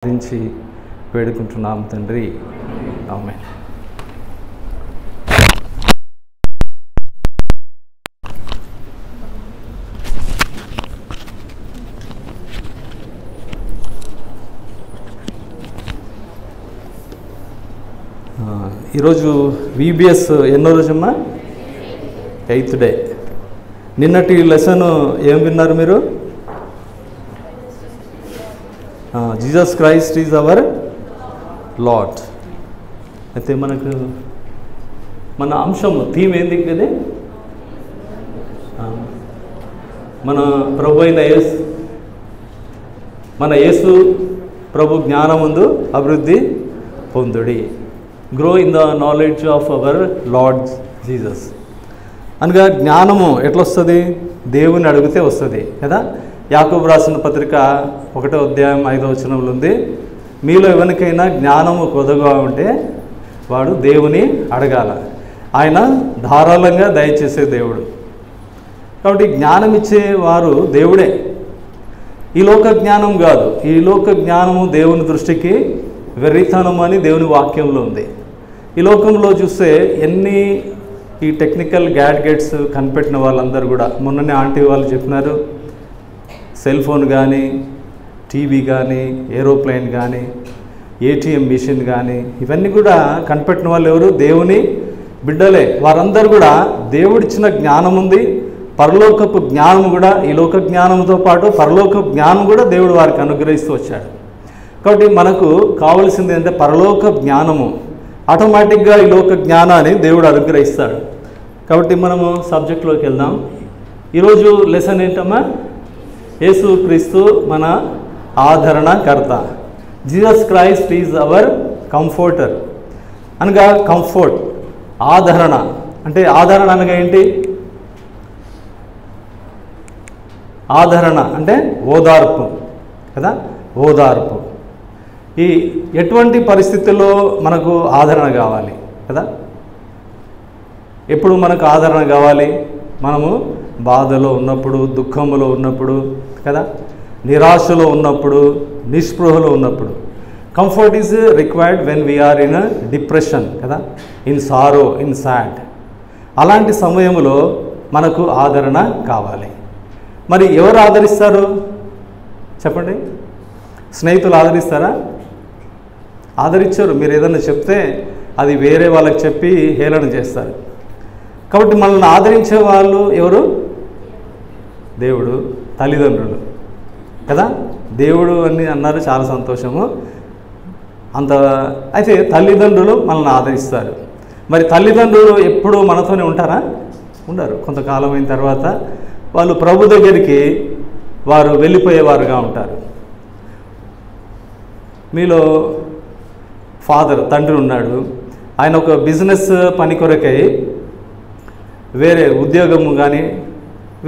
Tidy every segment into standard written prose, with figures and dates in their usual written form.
ప్రార్థించి వేడుకుంటున్నాం తండ్రి, ఆమేన్. ఈరోజు VBS ఎన్నో రోజమ్మా? 8th day. నిన్నటి లెసన్ ఏం విన్నారు మీరు? Jesus Christ is our Lord. అయితే మన అంశము థీమ్ ఏంది కదా? మన ప్రభు అయిన యేసు ప్రభు జ్ఞానమందు అభివృద్ధి పొందుడి. Grow in the knowledge of our Lord Jesus. అనగా జ్ఞానము ఎట్లా వస్తుంది? దేవుని అడిగితే వస్తుంది కదా. యాకోబు రాసిన పత్రిక 1వ అధ్యాయం 5వ వచనంలో ఉంది, మీలో ఎవరికైనా జ్ఞానము కొదగా ఉంటే వాడు దేవుని అడగాల, ఆయన ధారాళంగా దయచేసే దేవుడు. కాబట్టి జ్ఞానం ఇచ్చేవారు దేవుడే, ఈ లోక జ్ఞానం కాదు. ఈ లోక జ్ఞానము దేవుని దృష్టికి వెర్రితనం అని దేవుని వాక్యంలో ఉంది. ఈ లోకంలో చూస్తే ఈ టెక్నికల్ గ్యాడ్గెట్స్ కనిపెట్టిన వాళ్ళందరూ కూడా, మొన్ననే ఆంటీ వాళ్ళు చెప్పినారు, సెల్ ఫోన్ కానీ, టీవీ కానీ, ఏరోప్లేన్ కానీ, ATM మిషన్ కానీ, ఇవన్నీ కూడా కనిపెట్టిన వాళ్ళు ఎవరు? దేవుని బిడ్డలే. వారందరూ కూడా దేవుడిచ్చిన జ్ఞానం ఉంది, పరలోకపు జ్ఞానం కూడా, ఈ లోక జ్ఞానంతో పాటు పరలోక జ్ఞానం కూడా దేవుడు వారికి అనుగ్రహిస్తూ వచ్చాడు. కాబట్టి మనకు కావలసింది ఏంటంటే పరలోక జ్ఞానము. ఆటోమేటిక్గా ఈ లోక జ్ఞానాన్ని దేవుడు అనుగ్రహిస్తాడు. కాబట్టి మనము సబ్జెక్ట్లోకి వెళ్దాం. ఈరోజు లెసన్ ఏంటమ్మా? యేసు క్రీస్తు మన ఆదరణకర్త. Jesus Christ is our comforter. అనగా కంఫర్ట్, ఆదరణ. అంటే ఆదరణ అనగా ఏంటి? ఆదరణ అంటే ఓదార్పు కదా, ఓదార్పు. ఈ ఎటువంటి పరిస్థితుల్లో మనకు ఆదరణ కావాలి కదా? ఎప్పుడు మనకు ఆదరణ కావాలి? మనము బాధలో ఉన్నప్పుడు, దుఃఖంలో ఉన్నప్పుడు కదా, నిరాశలో ఉన్నప్పుడు, నిస్పృహలో ఉన్నప్పుడు. Comfort is required when we are in depression కదా, ఇన్ సారో, ఇన్ సాడ్. అలాంటి సమయంలో మనకు ఆదరణ కావాలి. మరి ఎవరు ఆదరిస్తారు చెప్పండి? స్నేహితులు ఆదరిస్తారా? ఆదరించారు. మీరు ఏదైనా చెప్తే అది వేరే వాళ్ళకి చెప్పి హేళన చేస్తారు. కాబట్టి మనల్ని ఆదరించే వాళ్ళు ఎవరు? దేవుడు, తల్లిదండ్రులు కదా. దేవుడు అని అన్నారు, చాలా సంతోషము. అయితే తల్లిదండ్రులు మనల్ని ఆదరిస్తారు. మరి తల్లిదండ్రులు ఎప్పుడూ మనతోనే ఉంటారా? ఉండరు. కొంతకాలం అయిన తర్వాత వాళ్ళు ప్రభు దగ్గరికి వారు వెళ్ళిపోయేవారుగా ఉంటారు. మీలో తండ్రి ఉన్నాడు, ఆయన ఒక బిజినెస్ పని కొరకై వేరే ఉద్యోగము కానీ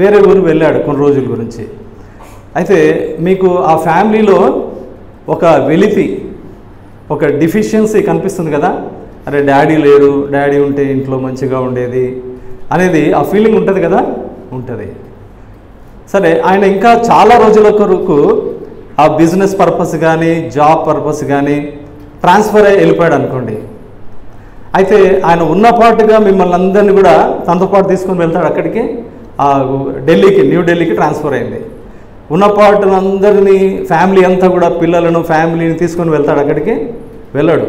వేరే ఊరు వెళ్ళాడు కొన్ని రోజుల గురించి. అయితే మీకు ఆ ఫ్యామిలీలో ఒక వెలితి, ఒక డిఫిషియన్సీ కనిపిస్తుంది కదా. అరే డాడీ లేరు, డాడీ ఉంటే ఇంట్లో మంచిగా ఉండేది అనేది ఆ ఫీలింగ్ ఉంటుంది కదా, ఉంటుంది. సరే, ఆయన ఇంకా చాలా రోజుల కొరకు ఆ బిజినెస్ పర్పస్ కానీ, జాబ్ పర్పస్ కానీ ట్రాన్స్ఫర్ అయ్యి వెళ్ళిపోయాడు అనుకోండి. అయితే ఆయన ఉన్నపాటుగా మిమ్మల్ని అందరినీ కూడా తనతో పాటు తీసుకొని వెళ్తాడు అక్కడికి, ఢిల్లీకి, న్యూ ఢిల్లీకి ట్రాన్స్ఫర్ అయింది. ఉన్నపాటు అందరినీ, ఫ్యామిలీ అంతా కూడా, పిల్లలను, ఫ్యామిలీని తీసుకొని వెళ్తాడు అక్కడికి? వెళ్ళాడు.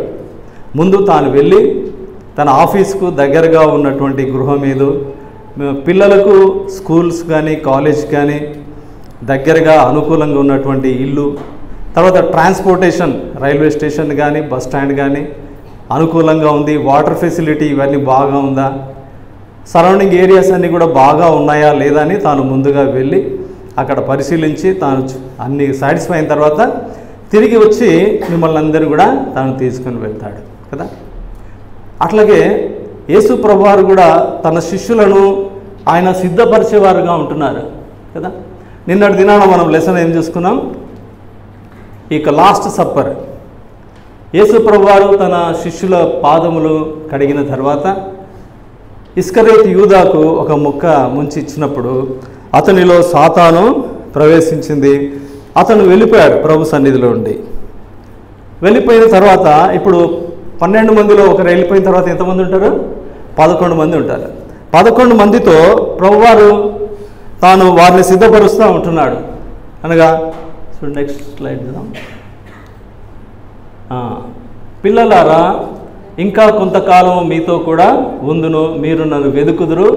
ముందు తాను వెళ్ళి తన ఆఫీస్కు దగ్గరగా ఉన్నటువంటి గృహం ఏదో, పిల్లలకు స్కూల్స్ కానీ, కాలేజ్ కానీ దగ్గరగా అనుకూలంగా ఉన్నటువంటి ఇల్లు, తర్వాత ట్రాన్స్పోర్టేషన్, రైల్వే స్టేషన్ కానీ, బస్ స్టాండ్ కానీ అనుకూలంగా ఉంది, వాటర్ ఫెసిలిటీ ఇవన్నీ బాగా ఉందా, సరౌండింగ్ ఏరియాస్ అన్నీ కూడా బాగా ఉన్నాయా లేదా అని తాను ముందుగా వెళ్ళి అక్కడ పరిశీలించి తాను అన్నీ సాటిస్ఫై అయిన తర్వాత తిరిగి వచ్చి మిమ్మల్ని అందరూ కూడా తాను తీసుకొని వెళ్తాడు కదా. అట్లాగే యేసు ప్రభువారు కూడా తన శిష్యులను ఆయన సిద్ధపరిచేవారుగా ఉంటున్నారు కదా. నిన్నటి దినాన మనం లెసన్ ఏం చూసుకున్నాం? ఇక లాస్ట్ సప్పర్. యేసు ప్రభువారు తన శిష్యుల పాదములు కడిగిన తర్వాత ఇస్కరియోతు యూదాకు ఒక ముక్క ముంచి ఇచ్చినప్పుడు అతనిలో సాతాను ప్రవేశించింది. అతను వెళ్ళిపోయాడు ప్రభు సన్నిధిలో ఉండి. వెళ్ళిపోయిన తర్వాత ఇప్పుడు 12 మందిలో ఒకరు వెళ్ళిపోయిన తర్వాత ఎంతమంది ఉంటారు? 11 మంది ఉంటారు. 11 మందితో ప్రభువారు తాను వారిని సిద్ధపరుస్తూ ఉంటున్నాడు. అనగా నెక్స్ట్ స్లైడ్ చూద్దాం. పిల్లలారా, ఇంకా కొంతకాలం మీతో కూడా ఉందును, మీరు నన్ను వెదుకుదురు,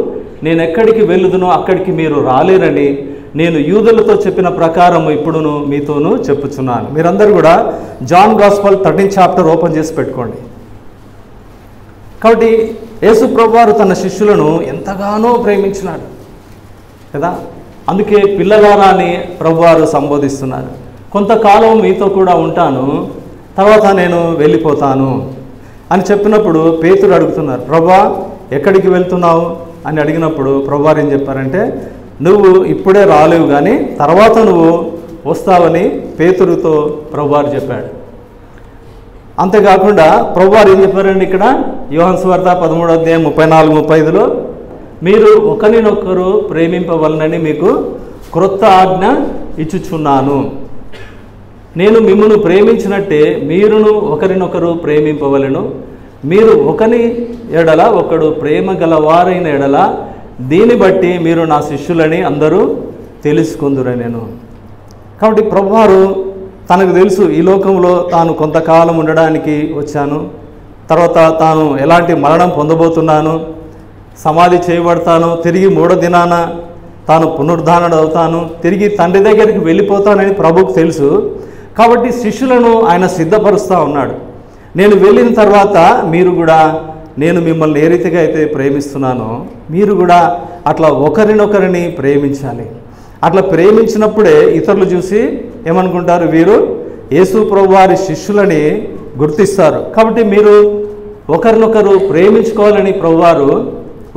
నేను ఎక్కడికి వెళ్ళుదునో అక్కడికి మీరు రాలేరని నేను యూదులతో చెప్పిన ప్రకారం ఇప్పుడును మీతోనూ చెప్పుచున్నాను. మీరందరూ కూడా జాన్ గాస్పల్ 13 చాప్టర్ ఓపెన్ చేసి పెట్టుకోండి. కాబట్టి యేసు ప్రభువారు తన శిష్యులను ఎంతగానో ప్రేమించినాడు కదా. అందుకే పిల్లలారా అని ప్రభువారు సంబోధిస్తున్నారు. కొంతకాలం మీతో కూడా ఉంటాను, తర్వాత నేను వెళ్ళిపోతాను అని చెప్పినప్పుడు పేతురు అడుగుతున్నారు, ప్రభువా ఎక్కడికి వెళ్తున్నావు అని అడిగినప్పుడు ప్రభువారు ఏం చెప్పారంటే, నువ్వు ఇప్పుడే రాలేవు కానీ తర్వాత నువ్వు వస్తావని పేతురుతో ప్రభువారు చెప్పాడు. అంతేకాకుండా ప్రభువారు ఏం చెప్పారండి ఇక్కడ యోహాను సువార్త 13వ అధ్యాయం 34-35లో, మీరు ఒకరినొకరు ప్రేమింపవలనని మీకు క్రొత్త ఆజ్ఞ ఇచ్చుచున్నాను. నేను మిమ్మును ప్రేమించినట్టే మీరును ఒకరినొకరు ప్రేమింపవలెను. మీరు ఒకని ఎడల ఒకడు ప్రేమ గలవారైన ఎడల దీన్ని బట్టి మీరు నా శిష్యులని అందరూ తెలుసుకుందురని నేను. కాబట్టి ప్రభువారు తనకు తెలుసు ఈ లోకంలో తాను కొంతకాలం ఉండడానికి వచ్చాను, తర్వాత తాను ఎలాంటి మరణం పొందబోతున్నాను, సమాధి చేయబడతాను, తిరిగి 3వ దినాన తాను పునరుద్ధారణ అవుతాను, తిరిగి తండ్రి దగ్గరికి వెళ్ళిపోతానని ప్రభువుకు తెలుసు. కాబట్టి శిష్యులను ఆయన సిద్ధపరుస్తూ ఉన్నాడు. నేను వెళ్ళిన తర్వాత మీరు కూడా, నేను మిమ్మల్ని ఏ రీతిగా అయితే ప్రేమిస్తున్నానో మీరు కూడా అట్లా ఒకరినొకరిని ప్రేమించాలి. అట్లా ప్రేమించినప్పుడే ఇతరులు చూసి ఏమనుకుంటారు, వీరు యేసు ప్రభువారి శిష్యులని గుర్తిస్తారు. కాబట్టి మీరు ఒకరినొకరు ప్రేమించుకోవాలని ప్రభువారు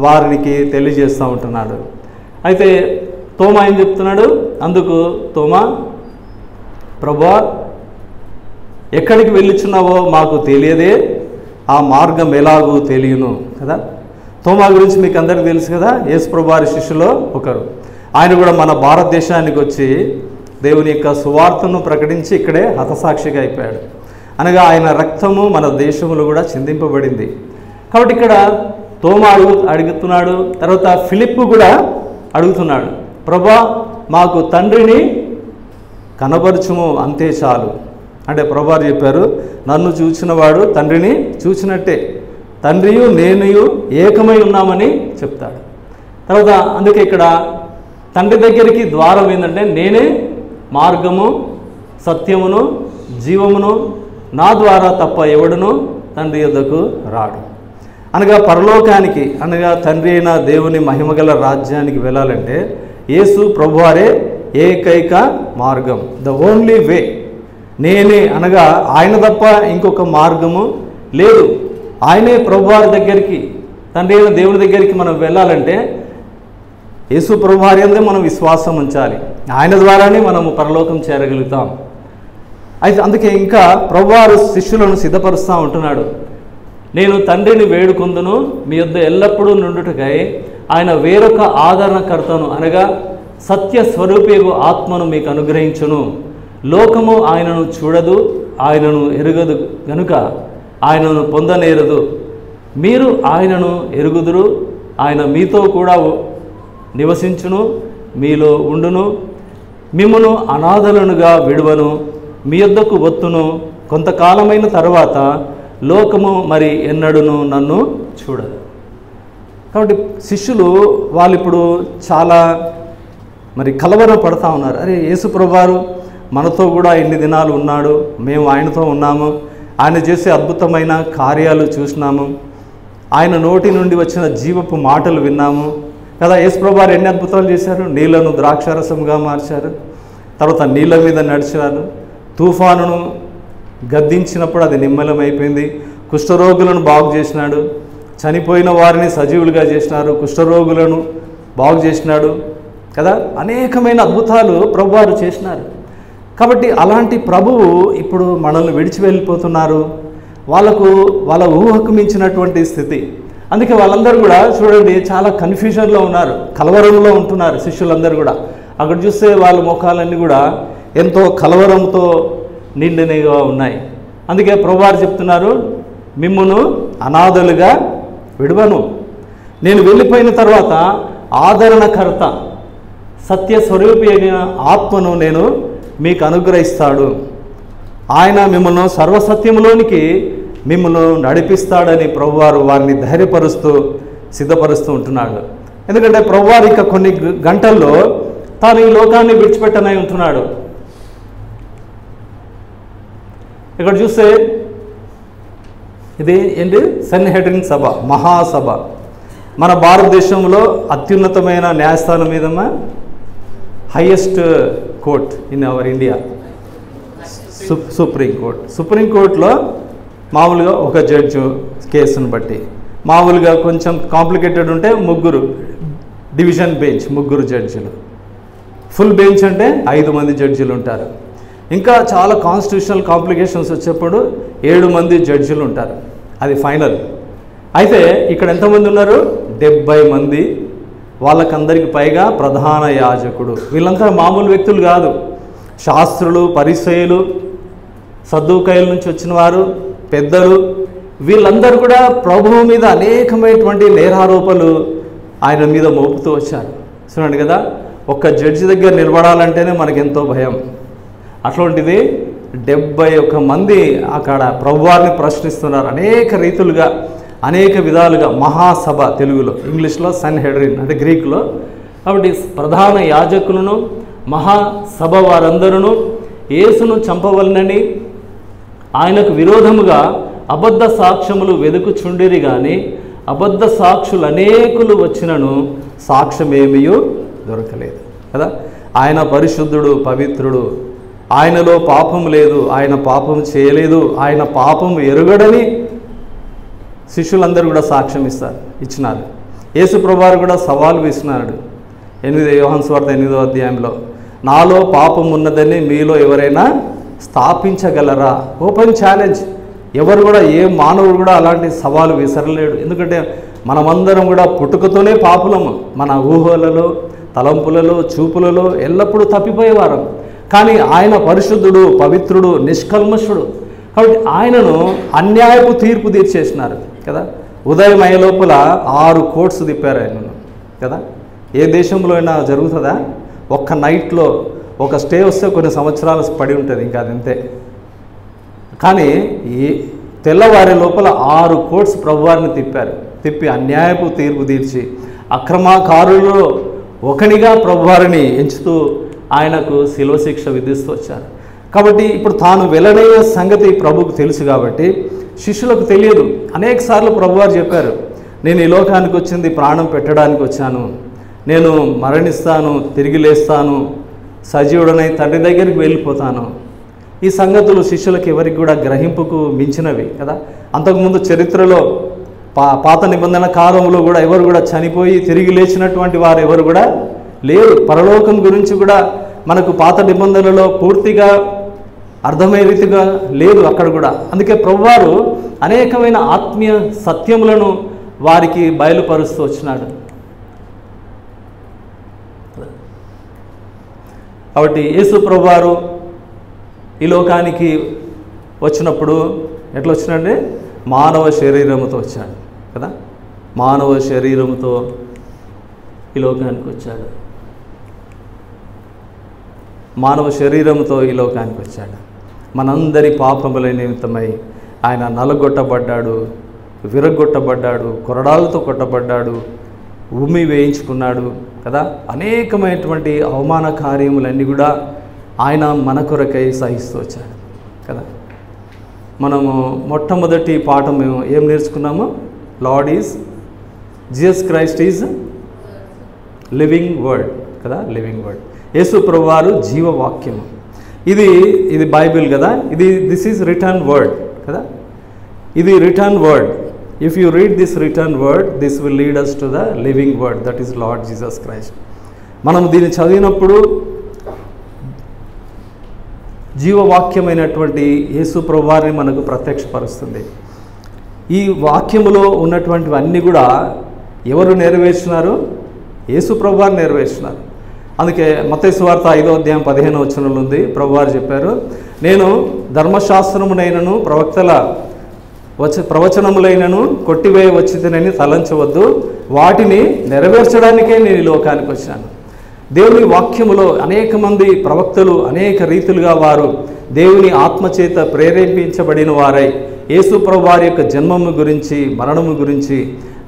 వారికి తెలియజేస్తూ ఉంటున్నాడు. అయితే తోమా ఏం చెప్తున్నాడు? అందుకు తోమా, ప్రభువా ఎక్కడికి వెళ్ళిచున్నావో మాకు తెలియదే, ఆ మార్గం ఎలాగూ తెలియను కదా. తోమా గురించి మీకు అందరికీ తెలుసు కదా, యేసు ప్రభువారి శిష్యులో ఒకరు. ఆయన కూడా మన భారతదేశానికి వచ్చి దేవుని యొక్క సువార్తను ప్రకటించి ఇక్కడే హతసాక్షిగా అయిపోయాడు. అనగా ఆయన రక్తము మన దేశంలో కూడా చిందింపబడింది. కాబట్టి ఇక్కడ తోమా అడుగుతున్నాడు. తర్వాత ఫిలిప్పు కూడా అడుగుతున్నాడు, ప్రభా మాకు తండ్రిని కనబరుచుము అంతే చాలు. అంటే ప్రభువారు చెప్పారు, నన్ను చూచినవాడు తండ్రిని చూచినట్టే, తండ్రియు నేనుయు ఏకమై ఉన్నామని చెప్తాడు. తర్వాత అందుకే ఇక్కడ తండ్రి దగ్గరికి ద్వారం ఏంటంటే, నేనే మార్గము సత్యమును జీవమును, నా ద్వారా తప్ప ఎవడును తండ్రి యొద్దకు రాడు. అనగా పరలోకానికి, అనగా తండ్రి అయిన దేవుని మహిమగల రాజ్యానికి వెళ్ళాలంటే యేసు ప్రభువారే ఏకైక మార్గం, ద ఓన్లీ వే. నేనే, అనగా ఆయన తప్ప ఇంకొక మార్గము లేదు. ఆయనే ప్రభువారి దగ్గరికి, తండ్రి అయిన దేవుని దగ్గరికి మనం వెళ్ళాలంటే యేసు ప్రభువారి యందే మనం విశ్వాసం ఉంచాలి. ఆయన ద్వారానే మనము పరలోకం చేరగలుగుతాం. అయితే అందుకే ఇంకా ప్రభువారు శిష్యులను సిద్ధపరుస్తూ ఉంటున్నాడు. నేను తండ్రిని వేడుకొందును, మీ యొద్ద ఎల్లప్పుడూ నుండుటకై ఆయన వేరొక ఆదరణకర్తను, అనగా సత్య స్వరూపేగు ఆత్మను మీకు అనుగ్రహించును. లోకము ఆయనను చూడదు, ఆయనను ఎరుగదు గనుక ఆయనను పొందనేరదు. మీరు ఆయనను ఎరుగుదురు, ఆయన మీతో కూడా నివసించును, మీలో ఉండును, మిమ్మును అనాథలనుగా విడువను, మీ యొద్దకు వత్తును. కొంతకాలమైన తర్వాత లోకము మరి ఎన్నడూను నన్ను చూడదు. కాబట్టి శిష్యులు వాళ్ళు ఇప్పుడు చాలా మరి కలవరం పడుతూ ఉన్నారు. అరే, యేసు ప్రభువారు మనతో కూడా ఎన్ని దినాలు ఉన్నాడు, మేము ఆయనతో ఉన్నాము, ఆయన చేసే అద్భుతమైన కార్యాలు చూసినాము, ఆయన నోటి నుండి వచ్చిన జీవపు మాటలు విన్నాము కదా. యేసు ప్రభువారు ఎన్ని అద్భుతాలు చేశారు, నీళ్లను ద్రాక్షారసంగా మార్చారు, తర్వాత నీళ్ళ మీద నడిచారు, తుఫానును గద్దించినప్పుడు అది నిమ్మలమైపోయింది, కుష్ఠరోగులను బాగు చేసినాడు, చనిపోయిన వారిని సజీవులుగా చేసినారు, కుష్ఠరోగులను బాగు చేసినాడు కదా. అనేకమైన అద్భుతాలు ప్రభువారు చేసినారు. కాబట్టి అలాంటి ప్రభువు ఇప్పుడు మనల్ని విడిచి వెళ్ళిపోతున్నారు. వాళ్ళ ఊహకు మించినటువంటి స్థితి. అందుకే వాళ్ళందరూ కూడా చూడండి చాలా కన్ఫ్యూజన్లో ఉన్నారు, కలవరంలో ఉంటున్నారు శిష్యులందరూ కూడా. అక్కడ చూస్తే వాళ్ళ ముఖాలన్నీ కూడా ఎంతో కలవరంతో నిండినగా ఉన్నాయి. అందుకే ప్రభువారు చెప్తున్నారు, మిమ్మును అనాథలుగా విడువను, నేను వెళ్ళిపోయిన తర్వాత ఆదరణకర్త సత్య స్వరూపి అయిన ఆత్మను నేను మీకు అనుగ్రహిస్తాడు. ఆయన మిమ్మల్ని సర్వసత్యములోనికి మిమ్మల్ని నడిపిస్తాడని ప్రభువారు వారిని ధైర్యపరుస్తూ సిద్ధపరుస్తూ ఉంటున్నాడు. ఎందుకంటే ప్రభువారు ఇక కొన్ని గంటల్లో తాను ఈ లోకాన్ని విడిచిపెట్టనై ఉంటున్నాడు. ఇక్కడ చూస్తే ఇది ఏంటి, సన్హెడ్రిన్ సభ, మహాసభ. మన భారతదేశంలో అత్యున్నతమైన న్యాయస్థానం మీదమ్మా, highest court in our India, supreme court. సుప్రీంకోర్టులో మామూలుగా ఒక జడ్జి కేసును బట్టి, మామూలుగా కొంచెం కాంప్లికేటెడ్ ఉంటే ముగ్గురు, డివిజన్ బెంచ్ ముగ్గురు జడ్జిలు, ఫుల్ బెంచ్ అంటే 5 మంది జడ్జిలు ఉంటారు. ఇంకా చాలా కాన్స్టిట్యూషనల్ కాంప్లికేషన్స్ వచ్చేప్పుడు 7 మంది జడ్జిలు ఉంటారు. అది ఫైనల్. అయితే ఇక్కడ ఎంతమంది ఉన్నారు, 70 మంది. వాళ్ళకందరికి పైగా ప్రధాన యాజకుడు. వీళ్ళంతా మామూలు వ్యక్తులు కాదు, శాస్త్రులు, పరిసయ్యులు, సద్దూకయ్యుల నుంచి వచ్చిన వారు, పెద్దలు. వీళ్ళందరూ కూడా ప్రభువు మీద అనేకమైనటువంటి నేరారోపణలు ఆయన మీద మోపుతూ వచ్చారు. చూడండి కదా, ఒక్క జడ్జి దగ్గర నిలబడాలంటేనే మనకెంతో భయం. అట్లాంటిది 71 మంది అక్కడ ప్రభువారిని ప్రశ్నిస్తున్నారు అనేక రీతులుగా, అనేక విధాలుగా. మహాసభ తెలుగులో, ఇంగ్లీష్లో సన్హెడ్రిన్ అంటే గ్రీకులో. కాబట్టి ప్రధాన యాజకులను, మహాసభ వారందరూ యేసును చంపవలనని ఆయనకు విరోధముగా అబద్ధ సాక్ష్యములు వెదుకుచుండిరి కానీ అబద్ధ సాక్షులు అనేకులు వచ్చినను సాక్ష్యమేమీ దొరకలేదు కదా. ఆయన పరిశుద్ధుడు, పవిత్రుడు, ఆయనలో పాపం లేదు, ఆయన పాపం చేయలేదు, ఆయన పాపం ఎరుగడని శిష్యులందరూ కూడా సాక్ష్యం ఇచ్చినారు. యేసు ప్రభువారు కూడా సవాలు విసినాడు. యోహాను సువార్త 8వ అధ్యాయంలో, నాలో పాపం ఉన్నదని మీలో ఎవరైనా స్థాపించగలరా? Open challenge. ఎవరు కూడా, ఏ మానవుడు కూడా అలాంటి సవాలు విసరలేడు. ఎందుకంటే మనమందరం కూడా పుట్టుకతోనే పాపులము. మన ఊహలలో, తలంపులలో, చూపులలో ఎల్లప్పుడూ తప్పిపోయేవారం. కానీ ఆయన పరిశుద్ధుడు, పవిత్రుడు, నిష్కల్మషుడు. కాబట్టి ఆయనను అన్యాయపు తీర్పు తీర్చేసినారు కదా. ఉదయం అయ్యే లోపల 6 కోర్ట్స్ తిప్పారు ఆయనను కదా. ఏ దేశంలో అయినా జరుగుతుందా? ఒక్క నైట్లో ఒక స్టే వస్తే కొన్ని సంవత్సరాలు పడి ఉంటుంది, ఇంకా అదంతే. కానీ ఈ తెల్లవారి లోపల 6 కోర్ట్స్ ప్రభువారిని తిప్పి అన్యాయపు తీర్పు తీర్చి అక్రమకారులలో ఒకనిగా ప్రభువారిని ఎంచుతూ ఆయనకు శిలువ శిక్ష విధిస్తూ వచ్చారు. కాబట్టి ఇప్పుడు తాను వెళ్ళనయ్యే సంగతి ప్రభువుకు తెలుసు కాబట్టి శిష్యులకు తెలియదు. అనేక సార్లు ప్రభువారు చెప్పారు, నేను ఈ లోకానికి వచ్చింది ప్రాణం పెట్టడానికి వచ్చాను, నేను మరణిస్తాను, తిరిగి లేస్తాను, సజీవుడనై తండ్రి దగ్గరికి వెళ్ళిపోతాను. ఈ సంగతులు శిష్యులకు ఎవరికి కూడా గ్రహింపుకు మించినవి కదా. అంతకుముందు చరిత్రలో పాత నిబంధన కాలంలో కూడా ఎవరు కూడా చనిపోయి తిరిగి లేచినటువంటి వారు ఎవరు కూడా లేరు. పరలోకం గురించి కూడా మనకు పాత నిబంధనలో పూర్తిగా అర్థమయ్యే రీతిగా లేదు అక్కడ కూడా. అందుకే ప్రభువారు అనేకమైన ఆత్మీయ సత్యములను వారికి బయలుపరుస్తూ వచ్చినాడు. కాబట్టి యేసు ప్రభువారు ఈ లోకానికి వచ్చినప్పుడు ఎట్లా వచ్చినాడే? మానవ శరీరముతో వచ్చాడు కదా. మానవ శరీరముతో ఈ లోకానికి వచ్చాడు. మానవ శరీరంతో ఈ లోకానికి వచ్చాడు. మనందరి పాపముల నిమిత్తమై ఆయన నలగొట్టబడ్డాడు, విరగొట్టబడ్డాడు, కొరడాలతో కొట్టబడ్డాడు, ఉమ్మి వేయించుకున్నాడు కదా. అనేకమైనటువంటి అవమాన కార్యములన్నీ కూడా ఆయన మన కొరకై సహిస్తూ వచ్చాడు కదా. మనము మొట్టమొదటి పాఠం మేము ఏం నేర్చుకున్నాము? Lord is, Jesus Christ is living word కదా. Living word. యేసు ప్రభువారు జీవవాక్యము. ఇది బైబిల్ కదా. దిస్ ఈజ్ రిటర్న్ వర్డ్ కదా. ఇది return word. If you read this return word, this will lead us to the living word, that is Lord Jesus Christ. మనం దీన్ని చదివినప్పుడు జీవవాక్యమైనటువంటి యేసు ప్రభువారిని మనకు ప్రత్యక్షపరుస్తుంది. ఈ వాక్యములో ఉన్నటువంటివన్నీ కూడా ఎవరు నెరవేర్చినారు? యేసు ప్రభువారు నెరవేర్చినారు. అందుకే మత్తయి సువార్త 5వ అధ్యాయం 15వ వచనంలో ఉంది, ప్రభువారు చెప్పారు, నేను ధర్మశాస్త్రమునైనను ప్రవక్తల ప్రవచనములైనను కొట్టివేయ వచ్చితనని తలంచవద్దు, వాటిని నెరవేర్చడానికే నేను ఈ లోకానికి వచ్చాను. దేవుని వాక్యములో అనేక మంది ప్రవక్తలు అనేక రీతులుగా వారు దేవుని ఆత్మచేత ప్రేరేపించబడిన వారై యేసు ప్రభు వారి యొక్క జన్మము గురించి, మరణము గురించి,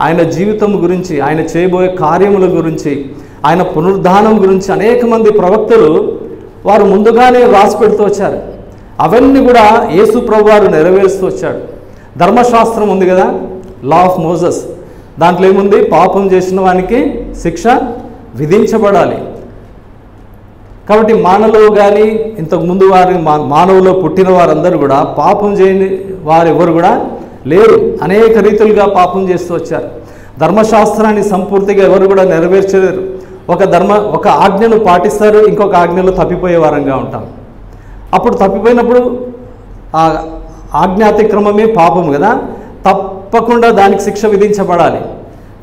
ఆయన జీవితం గురించి, ఆయన చేయబోయే కార్యముల గురించి, ఆయన పునరుద్ధానం గురించి అనేక మంది ప్రవక్తలు వారు ముందుగానే రాసి పెడుతూ వచ్చారు. అవన్నీ కూడా యేసు ప్రభు వారు నెరవేరుస్తూ వచ్చాడు. ధర్మశాస్త్రం ఉంది కదా, లా ఆఫ్ మోజెస్, దాంట్లో ఏముంది? పాపం చేసిన వానికి శిక్ష విధించబడాలి. కాబట్టి మానవులు కానీ ఇంతకుముందు వారి మానవులో పుట్టిన వారందరూ కూడా పాపం చేయని వారు ఎవరు కూడా లేరు. అనేక రీతులుగా పాపం చేస్తూ వచ్చారు. ధర్మశాస్త్రాన్ని సంపూర్తిగా ఎవరు కూడా నెరవేర్చలేరు. ఒక ఆజ్ఞను పాటిస్తారు, ఇంకొక ఆజ్ఞలో తప్పిపోయే వారంగా ఉంటాం. అప్పుడు తప్పిపోయినప్పుడు ఆ ఆజ్ఞాతిక్రమమే పాపం కదా, తప్పకుండా దానికి శిక్ష విధించబడాలి.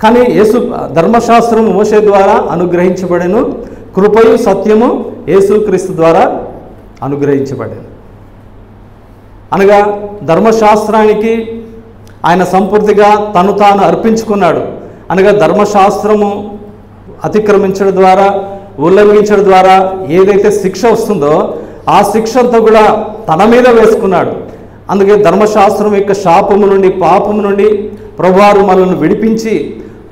కానీ ధర్మశాస్త్రం మోషే ద్వారా అనుగ్రహించబడెను, కృపయు సత్యము యేసుక్రీస్తు ద్వారా అనుగ్రహించబడెను. అనగా ధర్మశాస్త్రానికి ఆయన సంపూర్తిగా తను తాను అర్పించుకున్నాడు. అనగా ధర్మశాస్త్రము అతిక్రమించడం ద్వారా, ఉల్లంఘించడం ద్వారా ఏదైతే శిక్ష వస్తుందో ఆ శిక్ష అంతా కూడా తన మీద వేసుకున్నాడు. అందుకే ధర్మశాస్త్రం యొక్క శాపము నుండి, పాపము నుండి ప్రభువారు మనల్ని విడిపించి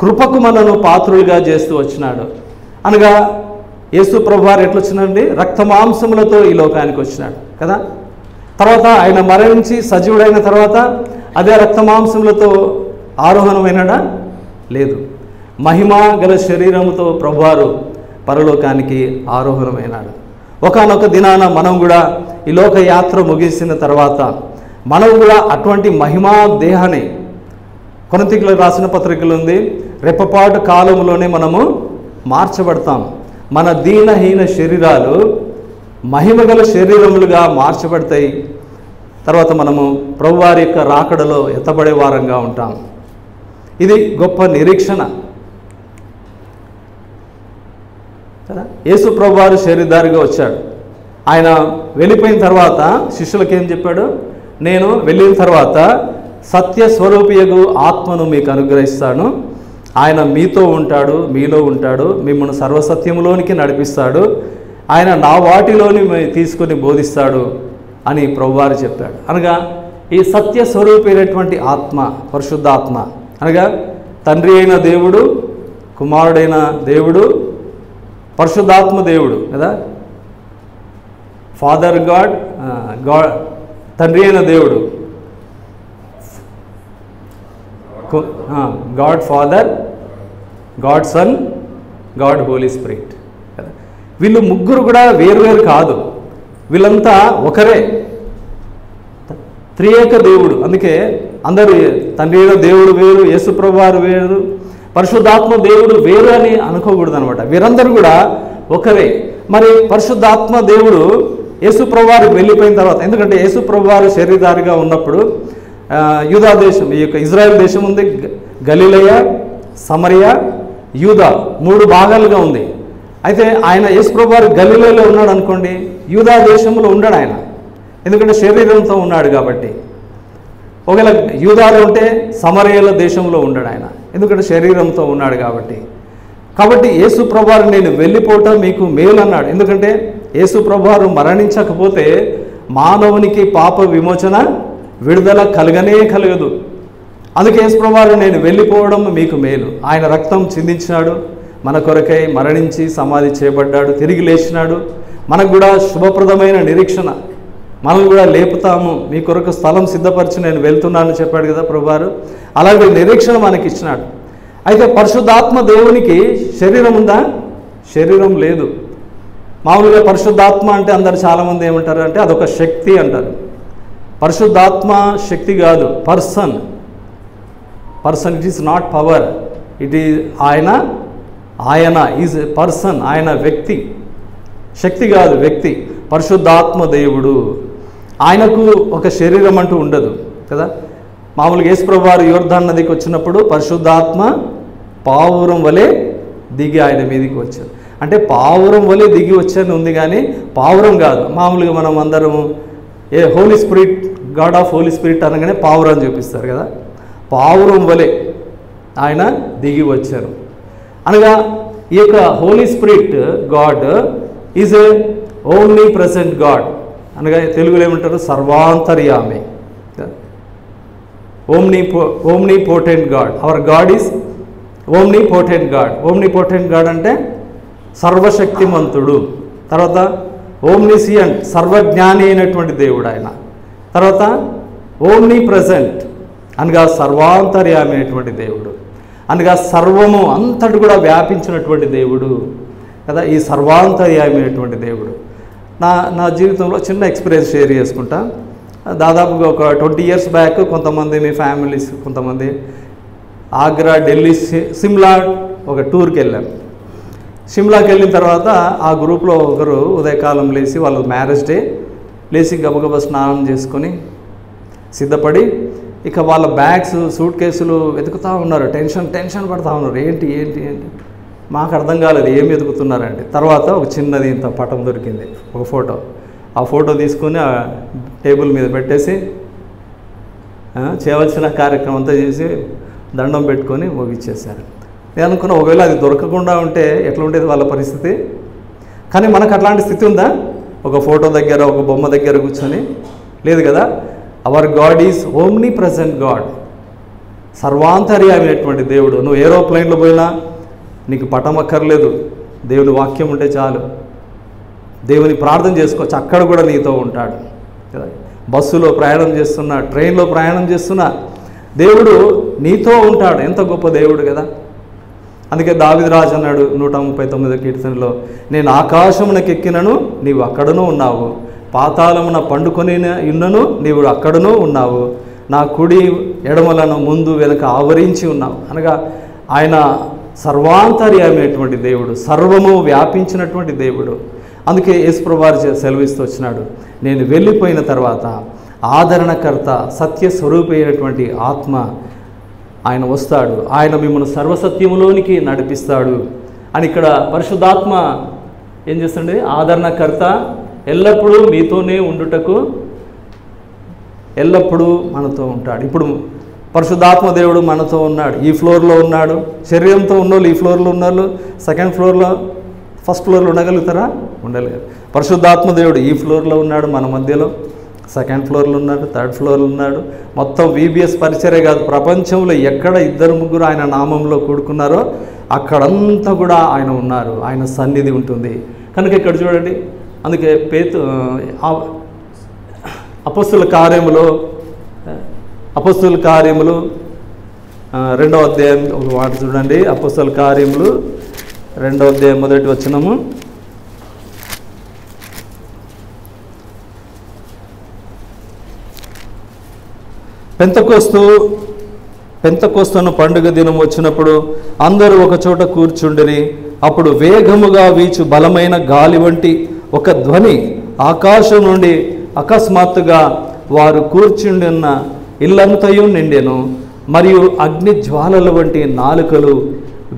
కృపకు మనను పాత్రులుగా చేస్తూ వచ్చినాడు. అనగా యేసు ప్రభువారు ఎట్లా వచ్చినాడండి? రక్తమాంసములతో ఈ లోకానికి వచ్చినాడు కదా. తర్వాత ఆయన మరణించి సజీవుడైన తర్వాత అదే రక్తమాంసములతో ఆరోహణమైనాడా? లేదు. మహిమా గల శరీరముతో ప్రభువారు పరలోకానికి ఆరోహణమైనాడు. ఒకానొక దినాన మనం కూడా ఈ లోక యాత్ర ముగిసిన తర్వాత మనం కూడా అటువంటి మహిమా దేహాన్ని, కొరింథీయులకు రాసిన పత్రికలు ఉంది, రెప్పపాటు కాలంలోనే మనము మార్చబడతాం. మన దీనహీన శరీరాలు మహిమగల శరీరములుగా మార్చబడతాయి. తర్వాత మనము ప్రభువారి యొక్క రాకడలో ఎత్తబడే వారంగా ఉంటాం. ఇది గొప్ప నిరీక్షణ కదా. యేసు ప్రభువారు శరీరధారిగా వచ్చాడు. ఆయన వెళ్ళిపోయిన తర్వాత శిష్యులకు ఏం చెప్పాడు? నేను వెళ్ళిన తర్వాత సత్య స్వరూపియగు ఆత్మను మీకు అనుగ్రహిస్తాను, ఆయన మీతో ఉంటాడు, మీలో ఉంటాడు, మిమ్మల్ని సర్వసత్యంలోనికి నడిపిస్తాడు, ఆయన నా వాటిలోని తీసుకొని బోధిస్తాడు అని ప్రభువారు చెప్పాడు. అనగా ఈ సత్య స్వరూపైనటువంటి ఆత్మ, పరిశుద్ధాత్మ, అనగా తండ్రి అయిన దేవుడు, కుమారుడైన దేవుడు, పరిశుద్ధాత్మ దేవుడు కదా. ఫాదర్ గాడ్, తండ్రి అయిన దేవుడు, God Father, God Son, God Holy Spirit. వీళ్ళు ముగ్గురు కూడా వేరువేరు కాదు, వీళ్ళంతా ఒకరే, త్రియేక దేవుడు. అందుకే అందరూ తండ్రి అయిన దేవుడు వేరు, యేసుప్రభు వారు వేరు, పరిశుద్ధాత్మ దేవుడు వేరు అని అనుకోకూడదు అనమాట. వీరందరూ కూడా ఒకరే. మరి పరిశుద్ధాత్మ దేవుడు యేసుప్రభు వారు వెళ్ళిపోయిన తర్వాత, ఎందుకంటే యేసుప్రభు వారు శరీరధారిగా ఉన్నప్పుడు యూదా దేశం, ఈ యొక్క ఇజ్రాయెల్ దేశం ఉంది, గలిలయ, సమరియా, యూదా, 3 భాగాలుగా ఉంది. అయితే ఆయన యేసుప్రభు వారు గలిలయలో ఉన్నాడు అనుకోండి, యూదా దేశంలో ఉన్నాడు ఆయన, ఎందుకంటే శరీరంతో ఉన్నాడు కాబట్టి. ఒకవేళ యూదాలో ఉంటే సమరయల దేశంలో ఉన్నాడు ఆయన, ఎందుకంటే శరీరంతో ఉన్నాడు కాబట్టి. యేసు ప్రభువారు నేను వెళ్ళిపోవటం మీకు మేలు అన్నాడు. ఎందుకంటే యేసు ప్రభువారు మరణించకపోతే మానవునికి పాప విమోచన, విడుదల కలగదు. అందుకే యేసు ప్రభువారు నేను వెళ్ళిపోవడం మీకు మేలు. ఆయన రక్తం చిందించినాడు, మన కొరకై మరణించి సమాధి చేయబడ్డాడు, తిరిగి లేచినాడు. మనకు కూడా శుభప్రదమైన నిరీక్షణ, మనం కూడా లేపుతాము, మీ కొరకు స్థలం సిద్ధపరిచి నేను వెళ్తున్నాను చెప్పాడు కదా ప్రభువారు. అలాగే నిరీక్షణ మనకి ఇచ్చినాడు. అయితే పరిశుద్ధాత్మ దేవునికి శరీరం ఉందా? శరీరం లేదు. మామూలుగా పరిశుద్ధాత్మ అంటే అందరు చాలామంది ఏమంటారు అంటే అదొక శక్తి అంటారు. పరిశుద్ధాత్మ శక్తి కాదు, person. It is not power, it is ఆయన ఈజ్ ఎ పర్సన్, ఆయన వ్యక్తి, శక్తి కాదు వ్యక్తి. పరిశుద్ధాత్మ దేవుడు, ఆయనకు ఒక శరీరం అంటూ ఉండదు కదా. మామూలుగా యేసుప్రభు వారు యోర్దాను నదికి వచ్చినప్పుడు పరిశుద్ధాత్మ పావురం వలె దిగి ఆయన మీదకి వచ్చారు. అంటే పావురం వలె దిగి వచ్చని ఉంది కానీ పావురం కాదు. మామూలుగా మనం అందరము ఏ Holy Spirit, God of Holy Spirit అనగానే పావురం చూపిస్తారు కదా, పావురం వలె ఆయన దిగి వచ్చారు అనగా ఈ యొక్క Holy Spirit God is a omnipresent God అనగా తెలుగులో ఏమంటారు, సర్వాంతర్యామి, omnipotent God. Our God is omnipotent God. Omnipotent God అంటే సర్వశక్తిమంతుడు. తర్వాత ఓమ్నిసియంట్, సర్వజ్ఞాని అయినటువంటి దేవుడు ఆయన. తర్వాత ఓమ్నీ ప్రెసెంట్ అనగా సర్వాంతర్యామి అయినటువంటి దేవుడు, అనగా సర్వము అంతటి కూడా వ్యాపించినటువంటి దేవుడు కదా, ఈ సర్వాంతర్యామి అయినటువంటి దేవుడు. నా జీవితంలో చిన్న ఎక్స్పీరియన్స్ షేర్ చేసుకుంటా. దాదాపుగా ఒక 20 years బ్యాక్ కొంతమంది మీ ఫ్యామిలీస్, కొంతమంది ఆగ్రా, ఢిల్లీ, సిమ్లా ఒక టూర్కి వెళ్ళాం. సిమ్లాకి వెళ్ళిన తర్వాత ఆ గ్రూప్లో ఒకరు ఉదయకాలం లేచి, వాళ్ళు మ్యారేజ్ డే, లేచి గబగబా స్నానం చేసుకొని సిద్ధపడి ఇక వాళ్ళ బ్యాగ్స్, సూట్ కేసులు వెతుకుతూ ఉన్నారు. టెన్షన్ పడుతూ ఉన్నారు. ఏంటి మాకు అర్థం కాలేదు ఏం వెతుకుతున్నారంటే. తర్వాత ఒక చిన్నది ఇంత పటం దొరికింది, ఒక ఫోటో. ఆ ఫోటో తీసుకొని ఆ టేబుల్ మీద పెట్టేసి చేయవలసిన కార్యక్రమం అంతా చేసి దండం పెట్టుకొని ముగిచ్చేశారు. నేను అనుకున్నా ఒకవేళ అది దొరకకుండా ఉంటే ఎట్లా ఉండేది వాళ్ళ పరిస్థితి. కానీ మనకు అట్లాంటి స్థితి ఉందా? ఒక ఫోటో దగ్గర, ఒక బొమ్మ దగ్గర కూర్చొని లేదు కదా. Our God is omnipresent God, సర్వాంతర్యామైనటువంటి దేవుడు. నువ్వు ఏరోప్లైన్లో పోయినా నీకు పటం అక్కర్లేదు, దేవుని వాక్యం ఉంటే చాలు. దేవుని ప్రార్థన చేసుకోవచ్చు, అక్కడ కూడా నీతో ఉంటాడు కదా. బస్సులో ప్రయాణం చేస్తున్నా, ట్రైన్లో ప్రయాణం చేస్తున్నా దేవుడు నీతో ఉంటాడు. ఎంత గొప్ప దేవుడు కదా. అందుకే దావీదు రాజు అన్నాడు 139వ కీర్తనలో, నేను ఆకాశమునకు ఎక్కినను నీవు అక్కడనూ ఉన్నావు, పాతాళమున పండుకొని ఉన్నను నీవు అక్కడనూ ఉన్నావు, నా కుడి ఎడమలను ముందు వెనుక ఆవరించి ఉన్నావు. అనగా ఆయన సర్వాంతర్యామైనటువంటి దేవుడు, సర్వము వ్యాపించినటువంటి దేవుడు. అందుకే యేసుప్రభువారు సెలవిస్తూ వచ్చినాడు, నేను వెళ్ళిపోయిన తర్వాత ఆదరణకర్త, సత్యస్వరూపి అయినటువంటి ఆత్మ ఆయన వస్తాడు, ఆయన మిమ్మల్ని సర్వసత్యములోనికి నడిపిస్తాడు అని. ఇక్కడ పరిశుద్ధాత్మ ఏం చేస్తుండే? ఆదరణకర్త, ఎల్లప్పుడూ మీతోనే ఉండుటకు ఎల్లప్పుడూ మనతో ఉంటాడు. ఇప్పుడు పరిశుద్ధాత్మ దేవుడు మనతో ఉన్నాడు. ఈ ఫ్లోర్లో ఉన్నాడు. శరీరంతో ఉన్నోళ్ళు ఈ ఫ్లోర్లో ఉన్నారు, సెకండ్ ఫ్లోర్లో, ఫస్ట్ ఫ్లోర్లో ఉండగలుగుతారా? ఉండలేరు. పరిశుద్ధాత్మ దేవుడు ఈ ఫ్లోర్లో ఉన్నాడు, మన మధ్యలో సెకండ్ ఫ్లోర్లో ఉన్నాడు, థర్డ్ ఫ్లోర్లో ఉన్నాడు. మొత్తం VBS పరిచర్య కాదు, ప్రపంచంలో ఎక్కడ 2-3 ఆయన నామంలో కూడుకున్నారో అక్కడంతా కూడా ఆయన ఉన్నారు, ఆయన సన్నిధి ఉంటుంది. కనుక ఇక్కడ చూడండి, అందుకే అపొస్తలుల కార్యములు 2వ అధ్యాయం ఒక మాట చూడండి. అపొస్తలుల కార్యములు 2వ అధ్యాయం 1వ వచనము. పెంతెకొస్తు పండుగ దినం వచ్చినప్పుడు అందరూ ఒక చోట కూర్చుండిరి. అప్పుడు వేగముగా వీచు బలమైన గాలి వంటి ఒక ధ్వని ఆకాశం నుండి అకస్మాత్తుగా వారు కూర్చుండిన్న ఇల్లంతయు నిండెను. మరియు అగ్ని జ్వాలల వంటి నాలుకలు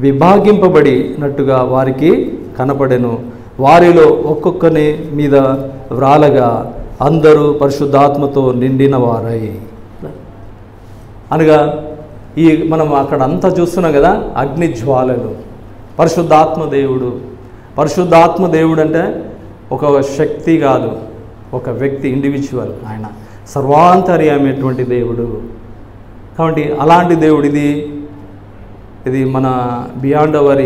విభాగింపబడినట్టుగా వారికి కనపడెను. వారిలో ఒక్కొక్కని మీద వ్రాలగా అందరూ పరిశుద్ధాత్మతో నిండిన వారై. అనగా మనం అక్కడ అంతా చూస్తున్నాం కదా, అగ్ని జ్వాలలు, పరిశుద్ధాత్మ దేవుడు. పరిశుద్ధాత్మ దేవుడు అంటే ఒక శక్తి కాదు, ఒక వ్యక్తి, ఇండివిజువల్. ఆయన సర్వాంతర్యామైనటువంటి దేవుడు. కాబట్టి అలాంటి దేవుడు ఇది మన బియాండ్ అవర్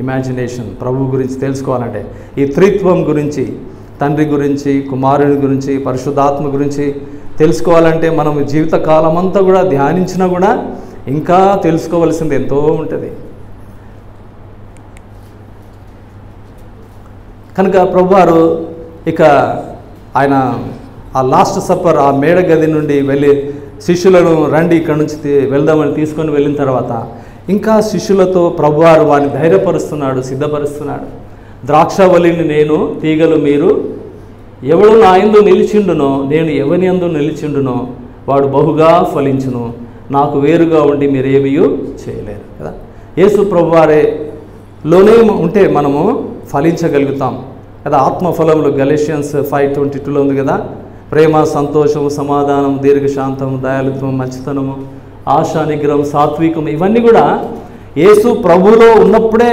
ఇమాజినేషన్. ప్రభు గురించి తెలుసుకోవాలంటే, ఈ త్రిత్వం గురించి, తండ్రి గురించి, కుమారుని గురించి, పరిశుద్ధాత్మ గురించి తెలుసుకోవాలంటే మనం జీవితకాలం అంతా కూడా ధ్యానించినా కూడా ఇంకా తెలుసుకోవలసింది ఎంతో ఉంటుంది. కనుక ప్రభువారు ఇక ఆయన ఆ లాస్ట్ సప్పర్, ఆ మేడ గది నుండి వెళ్ళి శిష్యులను రండి ఇక్కడ నుంచి వెళ్దామని తీసుకొని వెళ్ళిన తర్వాత ఇంకా శిష్యులతో ప్రభువారు వారిని ధైర్యపరుస్తున్నాడు, సిద్ధపరుస్తున్నాడు. ద్రాక్షవల్లిని నేను, తీగలు మీరు. ఎవడు నా యందు నిలిచిండునో, నేను ఎవని యందు నిలిచిండునో వాడు బహుగా ఫలించును. నాకు వేరుగా ఉండి మీరేమీ చేయలేరు కదా. యేసు ప్రభువారేలోనే ఉంటే మనము ఫలించగలుగుతాం కదా. ఆత్మఫలములు గలేషియన్స్ 5:22లో ఉంది కదా. ప్రేమ, సంతోషము, సమాధానం, దీర్ఘశాంతము, దయాళుత్వం, మంచితనము, ఆశా నిగ్రహం, సాత్వికం, ఇవన్నీ కూడా యేసు ప్రభువులో ఉన్నప్పుడే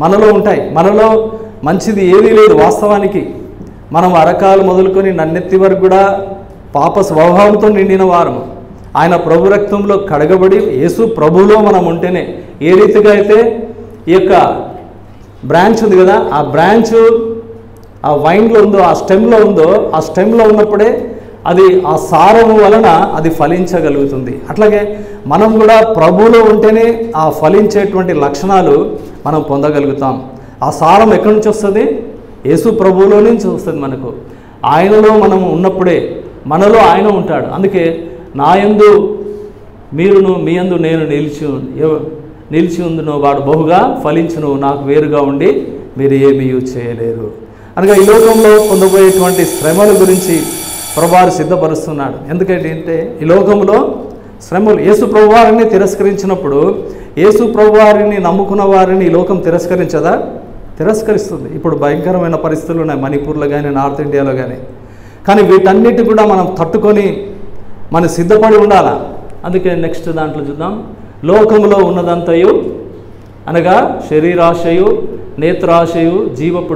మనలో ఉంటాయి. మనలో మంచిది ఏదీ లేదు. వాస్తవానికి మనం అరకాలు మొదలుకొని నన్నెత్తి వరకు కూడా పాప స్వభావంతో నిండిన వారము. ఆయన ప్రభు రక్తంలో కడగబడి యేసు ప్రభువులో మనం ఉంటేనే, ఏ రీతిగా అయితే ఈ యొక్క బ్రాంచ్ ఉంది కదా, ఆ బ్రాంచ్ ఆ వైన్లో ఉందో, ఆ స్టెమ్లో ఉందో, ఆ స్టెమ్లో ఉన్నప్పుడే అది ఆ సారము వలన అది ఫలించగలుగుతుంది. అట్లాగే మనం కూడా ప్రభువులో ఉంటేనే ఆ ఫలించేటువంటి లక్షణాలు మనం పొందగలుగుతాం. ఆ సారం ఎక్కడి నుంచి వస్తుంది? యేసు ప్రభువులో నుంచి వస్తుంది. మనకు ఆయనలో మనం ఉన్నప్పుడే మనలో ఆయన ఉంటాడు. అందుకే నా యందు మీరును, మీ యందు నేను నిలిచి ఉందును, వాడు బహుగా ఫలించును, నాకు వేరుగా ఉండి మీరు ఏమీ చేయలేరు. అనగా ఈ లోకంలో పొందబోయేటువంటి శ్రమల గురించి ప్రభువారు సిద్ధపరుస్తున్నాడు. ఎందుకంటే ఈ లోకంలో శ్రమలు, యేసు ప్రభువారిని తిరస్కరించినప్పుడు, యేసు ప్రభువారిని నమ్ముకున్న వారిని ఈ లోకం తిరస్కరించదా? తిరస్కరిస్తుంది. ఇప్పుడు భయంకరమైన పరిస్థితులు ఉన్నాయి మణిపూర్లో కానీ, నార్త్ ఇండియాలో కానీ. కానీ వీటన్నిటి కూడా మనం తట్టుకొని మనం సిద్ధపడి ఉండాలా. అందుకే నెక్స్ట్ దాంట్లో చూద్దాం. లోకంలో ఉన్నదంతయు అనగా శరీరాశయు, నేత్రాశయు, జీవపు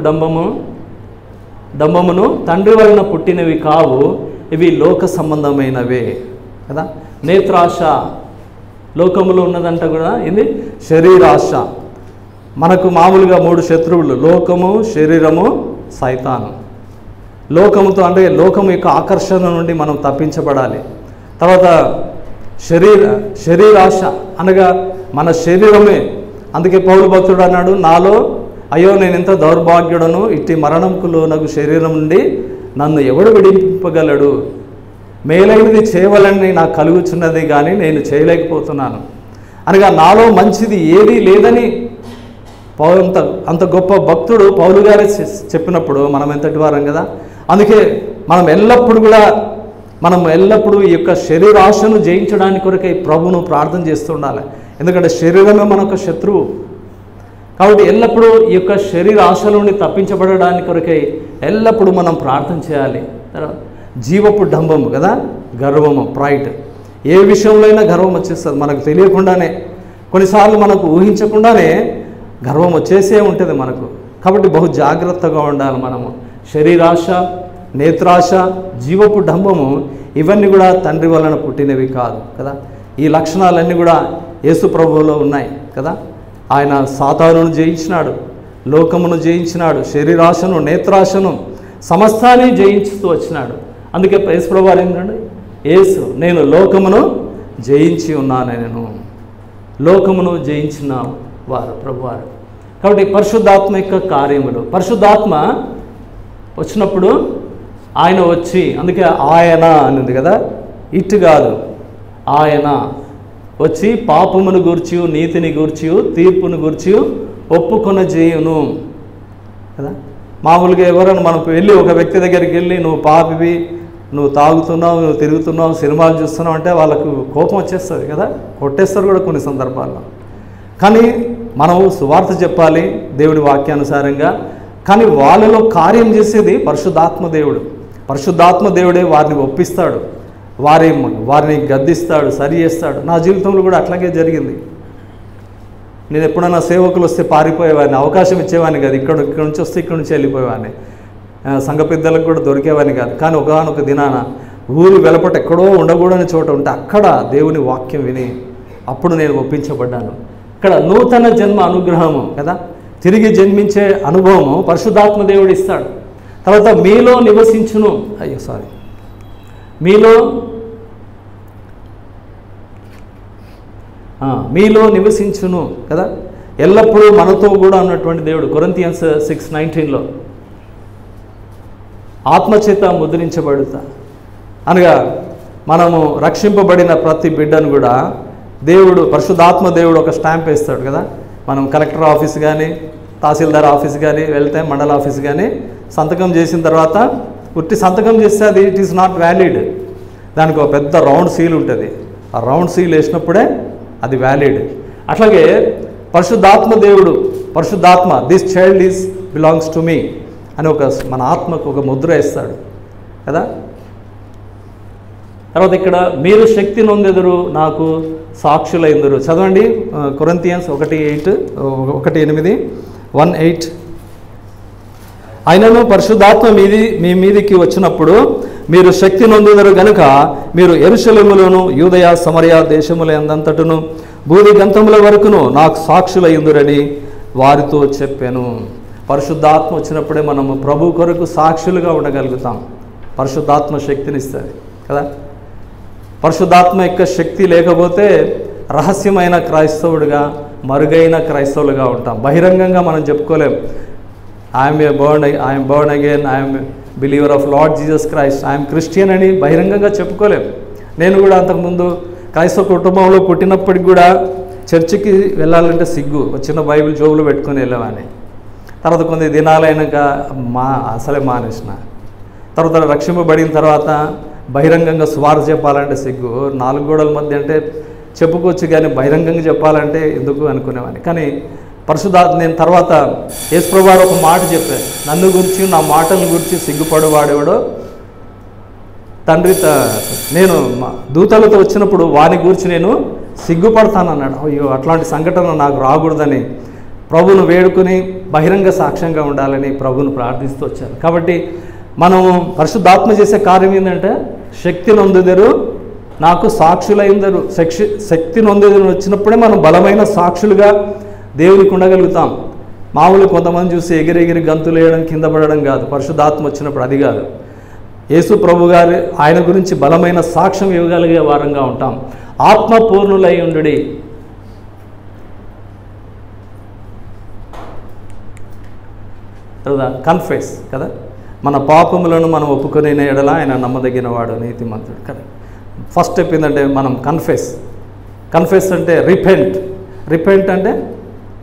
డంబమును తండ్రి వలన పుట్టినవి కావు, ఇవి లోక సంబంధమైనవే కదా. నేత్రాశ లోకములో ఉన్నదంట కూడా ఇది శరీరాశ. మనకు మామూలుగా 3 శత్రువులు: లోకము, శరీరము, సైతాను. లోకముతో అంటే లోకము యొక్క ఆకర్షణ నుండి మనం తప్పించబడాలి. తర్వాత శరీరాశ అనగా మన శరీరమే. అందుకే పౌలు భక్తుడు అన్నాడు, నాలో అయ్యో నేను ఎంత దౌర్భాగ్యుడను, ఇట్టి మరణంకు లోనగు శరీరం నుండి నన్ను ఎవడు విడిపింపగలడు? మేలైనది చేయవలని నాకు కలుగుచున్నది కానీ నేను చేయలేకపోతున్నాను. అనగా నాలో మంచిది ఏదీ లేదని అంత గొప్ప భక్తుడు పౌలు గారే చెప్పినప్పుడు మనం ఎంతటి వారం కదా. అందుకే మనం ఎల్లప్పుడూ ఈ యొక్క శరీరాశను జయించడానికి కొరకై ప్రభువును ప్రార్థన చేస్తూ ఉండాలి. ఎందుకంటే శరీరమే మనకు శత్రువు. కాబట్టి ఎల్లప్పుడూ ఈ యొక్క శరీర ఆశల నుండి తప్పించబడడానికి కొరకై ఎల్లప్పుడూ మనం ప్రార్థన చేయాలి. జీవపు డంబము కదా, గర్వము, ప్రైడ్. ఏ విషయంలో అయినా గర్వం వచ్చేస్తుంది మనకు తెలియకుండానే. కొన్నిసార్లు మనకు ఊహించకుండానే గర్వం వచ్చేసే ఉంటుంది మనకు. కాబట్టి బహు జాగ్రత్తగా ఉండాలి మనము. శరీరాశ, నేత్రాశ, జీవపు డంబము, ఇవన్నీ కూడా తండ్రి వలన పుట్టినవి కాదు కదా. ఈ లక్షణాలన్నీ కూడా యేసు ప్రభువులో ఉన్నాయి కదా. ఆయన సాతానును జయించినాడు, లోకమును జయించినాడు, శరీరాశను, నేత్రాశను, సమస్తాన్ని జయించుతూ వచ్చినాడు. అందుకే యేసు ప్రభువారు ఏంటంటే, యేసు నేను లోకమును జయించి ఉన్నాను, నేను లోకమును జయించిన వారు ప్రభువారు. కాబట్టి పరిశుద్ధాత్మ యొక్క కార్యములు, పరిశుద్ధాత్మ వచ్చినప్పుడు ఆయన వచ్చి, అందుకే ఆయన అన్నది కదా, ఇటు కాదు, ఆయన వచ్చి పాపమును గూర్చి, నీతిని గూర్చి, తీర్పును గూర్చి ఒప్పుకొన చేయును కదా. మామూలుగా ఎవరైనా మనం వెళ్ళి ఒక వ్యక్తి దగ్గరికి వెళ్ళి నువ్వు పాపివి, నువ్వు తాగుతున్నావు, నువ్వు తిరుగుతున్నావు, సినిమాలు చూస్తున్నావు అంటే వాళ్ళకు కోపం వచ్చేస్తుంది కదా, కొట్టేస్తారు కూడా కొన్ని సందర్భాల్లో. కానీ మనం సువార్త చెప్పాలి దేవుడి వాక్యానుసారంగా. కానీ వాళ్ళలో కార్యం చేసేది పరిశుద్ధాత్మ దేవుడు. పరిశుద్ధాత్మ దేవుడే వారిని ఒప్పిస్తాడు, వారిని గద్దిస్తాడు, సరి చేస్తాడు. నా జీవితంలో కూడా అట్లాగే జరిగింది. నేను ఎప్పుడైనా సేవకులు వస్తే పారిపోయేవాడిని, అవకాశం ఇచ్చేవాడిని కాదు. ఇక్కడ నుంచి వస్తే ఇక్కడ నుంచి వెళ్ళిపోయేవాడిని. సంఘ పెద్దలకు కూడా దొరికేవాడిని కాదు. కానీ ఒకనొక దినాన ఊరు వెలపట ఎక్కడో ఉండకూడని చోట ఉంటే అక్కడ దేవుని వాక్యం విని అప్పుడు నేను ఒప్పించబడ్డాను. ఇక్కడ నూతన జన్మ అనుగ్రహము కదా, తిరిగి జన్మించే అనుభవము పరిశుద్ధాత్మ దేవుడు ఇస్తాడు. తర్వాత మీలో నివసించును, మీలో నివసించును కదా. ఎల్లప్పుడూ మనతో కూడా ఉన్నటువంటి దేవుడు. కొరింథియన్స్ 6:19లో ఆత్మచేత ముద్రించబడుతా అనగా మనము రక్షింపబడిన ప్రతి బిడ్డను కూడా దేవుడు, పరిశుద్ధాత్మ దేవుడు ఒక స్టాంప్ వేస్తాడు కదా. మనం కలెక్టర్ ఆఫీస్ కానీ, తహసీల్దార్ ఆఫీస్ కానీ వెళ్తే, మండల ఆఫీస్ కానీ సంతకం చేసిన తర్వాత ఉట్టి సంతకం చేస్తే అది ఇట్ ఈస్ నాట్ వ్యాలిడ్. దానికి ఒక పెద్ద రౌండ్ సీల్ ఉంటుంది. ఆ రౌండ్ సీల్ వేసినప్పుడే అది వ్యాలిడ్. అట్లాగే పరిశుద్ధాత్మ దేవుడు, పరిశుద్ధాత్మ this child is belongs to me అని మన ఆత్మకు ఒక ముద్ర వేస్తాడు కదా. తర్వాత ఇక్కడ మీరు శక్తి నొందెదరు నాకు సాక్షులైందరు. చదవండి కొరింథియన్స్ 1:8 1:8. అయినను పరిశుద్ధాత్మ మీ మీదికి వచ్చినప్పుడు మీరు శక్తి నొందెదరు గనుక మీరు యెరూషలేములోను యూదయ సమరయ దేశములందంతటను భూది గంతముల వరకును నాకు సాక్షులైందురని వారితో చెప్పాను. పరిశుద్ధాత్మ వచ్చినప్పుడే మనము ప్రభు కొరకు సాక్షులుగా ఉండగలుగుతాం. పరిశుద్ధాత్మ శక్తినిస్తుంది కదా. పరిశుద్ధాత్మ యొక్క శక్తి లేకపోతే రహస్యమైన క్రైస్తవుడిగా, మరుగైన క్రైస్తవులుగా ఉంటాం. బహిరంగంగా మనం చెప్పుకోలేం I'm born again, I'm believer of Lord Jesus Christ, I'm Christian అని బహిరంగంగా చెప్పుకోలేం. నేను కూడా అంతకుముందు క్రైస్తవ కుటుంబంలో పుట్టినప్పటికి కూడా చర్చికి వెళ్ళాలంటే సిగ్గు, చిన్న బైబిల్ జోబులో పెట్టుకొని వెళ్ళేవాడిని. తర్వాత కొన్ని దినాలైనాక అసలే మానేసిన. తర్వాత రక్షింపబడిన తర్వాత బహిరంగంగా సువార్త చెప్పాలంటే సిగ్గు. 4 గోడల మధ్య అంటే చెప్పుకోవచ్చు, కానీ బహిరంగంగా చెప్పాలంటే ఎందుకు అనుకునేవాడిని. కానీ పరిశుద్ధాత్మ నేను తర్వాత యేసుప్రభు వారు ఒక మాట చెప్పారు, నన్ను గురించి నా మాటల గురించి సిగ్గుపడు వాడేవాడో తండ్రి నేను దూతలతో వచ్చినప్పుడు వాని గురించి నేను సిగ్గుపడతానన్నాడు. అయ్యో అట్లాంటి సంఘటన నాకు రాకూడదని ప్రభువును వేడుకొని బహిరంగ సాక్ష్యంగా ఉండాలని ప్రభువును ప్రార్థిస్తూ వచ్చాను. కాబట్టి మనము పరిశుద్ధాత్మ చేసే కార్యం ఏంటంటే శక్తి నొందెదరు నాకు సాక్షులైందరు. శక్తి నొందెదరు వచ్చినప్పుడే మనం బలమైన సాక్షులుగా దేవునికి ఉండగలుగుతాం. మామూలు కొంతమంది చూసి ఎగిరెగిరి గంతులు వేయడం, కింద పడడం కాదు. పరిశుద్ధాత్మ వచ్చినప్పుడు అది కాదు. యేసు ప్రభు గారు ఆయన గురించి బలమైన సాక్ష్యం ఇవ్వగలిగే వారంగా ఉంటాం. ఆత్మ పూర్ణులై ఉండుడి. కదా కన్ఫెస్ కదా, మన పాపములను మనం ఒప్పుకునే ఎడల ఆయన నమ్మదగిన వాడు, నీతిమంతుడు కదా. ఫస్ట్ స్టెప్ ఏంటంటే మనం కన్ఫెస్ అంటే రిపెంట్ అంటే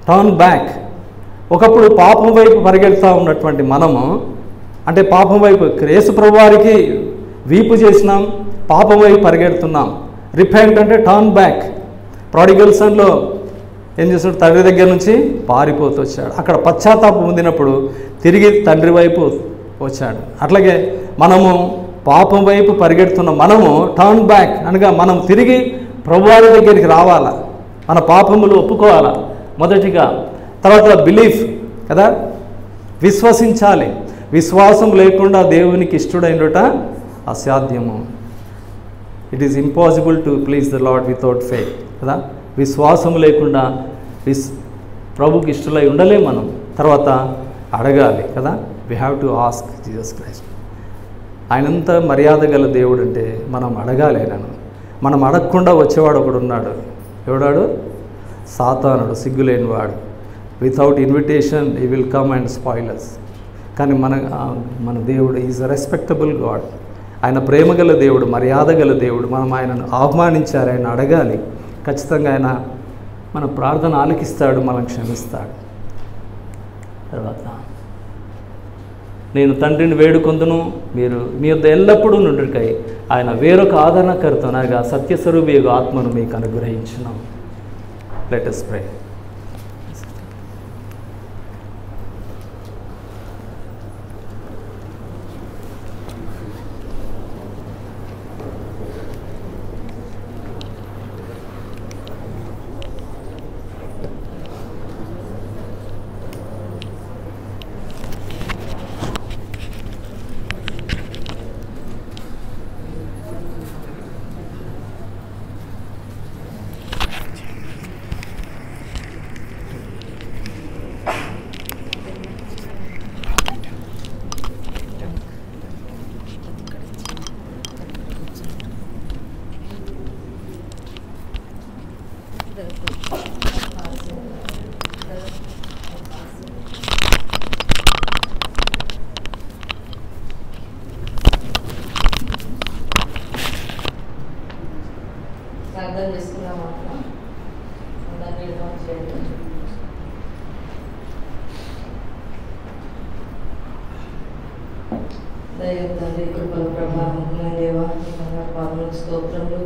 టర్న్ బ్యాక్. ఒకప్పుడు పాపం వైపు పరిగెడుతూ ఉన్నటువంటి మనము, అంటే పాపం వైపు యేసు ప్రభువారికి వీపు చేసినాం, పాపం వైపు పరిగెడుతున్నాం. రిపెంట్ అంటే టర్న్ బ్యాక్. ప్రాడిగల్ సన్లో ఏం చేస్తున్నాడు, తండ్రి దగ్గర నుంచి పారిపోతూ వచ్చాడు. అక్కడ పశ్చాత్తాపం పొందినప్పుడు తిరిగి తండ్రి వైపు వచ్చాడు. అట్లాగే మనము పాపం వైపు పరిగెడుతున్న మనము టర్న్ బ్యాక్ అనగా మనం తిరిగి ప్రభువారి దగ్గరికి రావాలా, మన పాపములు ఒప్పుకోవాలా మొదటిగా. తర్వాత బిలీఫ్ కదా, విశ్వసించాలి. విశ్వాసం లేకుండా దేవునికి ఇష్టడైనట అసాధ్యము. It is impossible to please the lord without faith కదా. విశ్వాసం లేకుండా ప్రభుకి ఇష్టలై ఉండలేం మనం. తర్వాత అడగాలి కదా, we have to ask Jesus Christ. ఆయనంత మర్యాద గల దేవుడు అంటే మనం అడగాలి ఆయనను. మనం అడగకుండా వచ్చేవాడు ఒకడు ఉన్నాడు. ఎవడాడు? సాతానుడు, సిగ్గులేనివాడు. Without invitation he will come and spoil us. కానీ మన దేవుడు ఈజ్ అ రెస్పెక్టబుల్ గాడ్. ఆయన ప్రేమ గల దేవుడు, మర్యాద గల దేవుడు. మనం ఆయనను ఆహ్వానించాలి, ఆయన అడగాలి. ఖచ్చితంగా ఆయన మన ప్రార్థన ఆలకిస్తాడు, మనం క్షమిస్తాడు. తర్వాత నేను తండ్రిని వేడుకొందును, మీరు మీ వద్ద ఎల్లప్పుడూ నుండుకై ఆయన వేరొక ఆదరణకర్త అనగా సత్యస్వరూపి ఆత్మను మీకు అనుగ్రహించును. Let us pray. ప్రార్థన చేసుకున్నాం. దైవ తండ్రి కృపల ప్రభావం దేవ పాదములకు స్తోత్రములు.